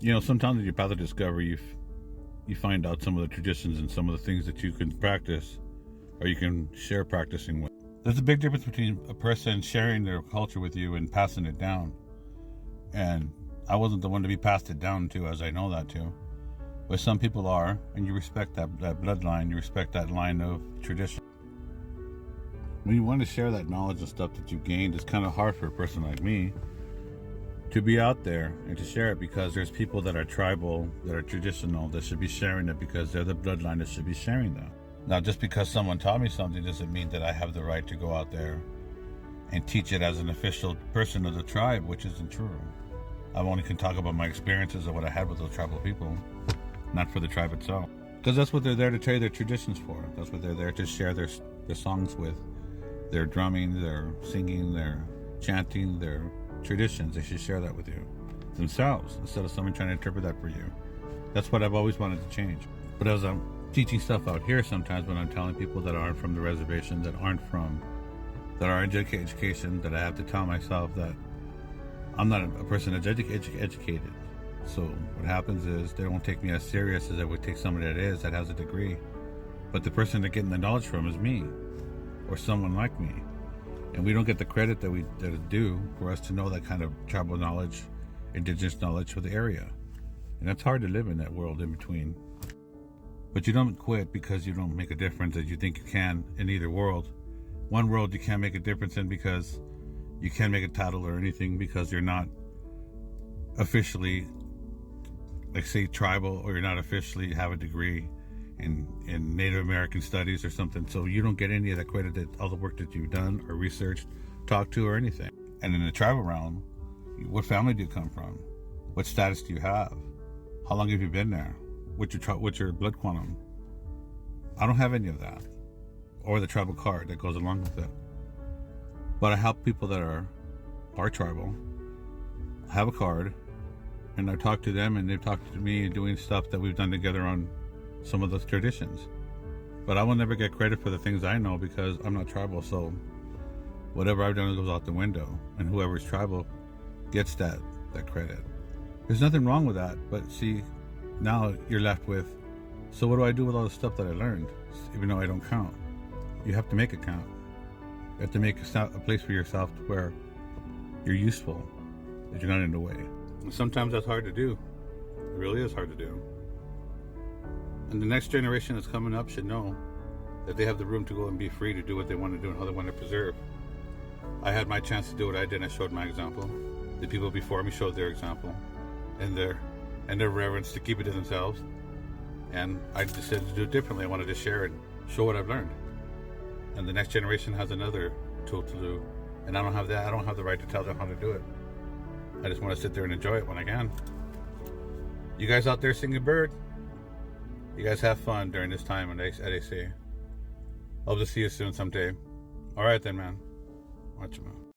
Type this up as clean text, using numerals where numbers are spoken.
Sometimes in your path of discovery, you find out some of the traditions and some of the things that you can practice or you can share practicing with. There's a big difference between a person sharing their culture with you and passing it down. And I wasn't the one to be passed it down to, as I know that too. But some people are, and you respect that bloodline, you respect that line of tradition. When you want to share that knowledge and stuff that you've gained, it's kind of hard for a person like me to be out there and to share it, because there's people that are tribal, that are traditional, that should be sharing it because they're the bloodline that should be sharing that. Now, just because someone taught me something doesn't mean that I have the right to go out there and teach it as an official person of the tribe, which isn't true. I only can talk about my experiences of what I had with those tribal people, not for the tribe itself. Because that's what they're there to tell you their traditions for. That's what they're there to share their songs with. Their drumming, their singing, their chanting, their traditions. They should share that with you themselves instead of someone trying to interpret that for you. That's what I've always wanted to change. But as I'm teaching stuff out here, sometimes when I'm telling people that aren't from the reservation, that are in education, that I have to tell myself that I'm not a person that's educated. So what happens is they don't take me as serious as I would take somebody that has a degree. But the person they're getting the knowledge from is me, or someone like me. And we don't get the credit that is due for us to know that kind of tribal knowledge, indigenous knowledge for the area. And that's hard to live in that world in between. But you don't quit because you don't make a difference as you think you can in either world. One world you can't make a difference in because you can't make a title or anything because you're not officially, like say, tribal, or you're not officially have a degree in Native American studies or something. So you don't get any of that credit, that all the work that you've done or researched, talked to, or anything. And in the tribal realm, what family do you come from? What status do you have? How long have you been there? What's your blood quantum? I don't have any of that, or the tribal card that goes along with it. But I help people that are tribal, have a card, and I talk to them, and they've talked to me, doing stuff that we've done together on some of those traditions. But I will never get credit for the things I know because I'm not tribal. So whatever I've done goes out the window, and whoever's tribal gets that credit. There's nothing wrong with that, but see, now you're left with, so what do I do with all the stuff that I learned, even though I don't count? You have to make it count. You have to make a place for yourself where you're useful, that you're not in the way. And sometimes that's hard to do. It really is hard to do. And the next generation that's coming up should know that they have the room to go and be free to do what they want to do and how they want to preserve. I had my chance to do what I did, and I showed my example. The people before me showed their example and their reverence to keep it to themselves. And I decided to do it differently. I wanted to share and show what I've learned. And the next generation has another tool to do. And I don't have that. I don't have the right to tell them how to do it. I just want to sit there and enjoy it when I can. You guys out there singing bird, you guys have fun during this time at AC. Hope to see you soon someday. All right then, man. Watch him out.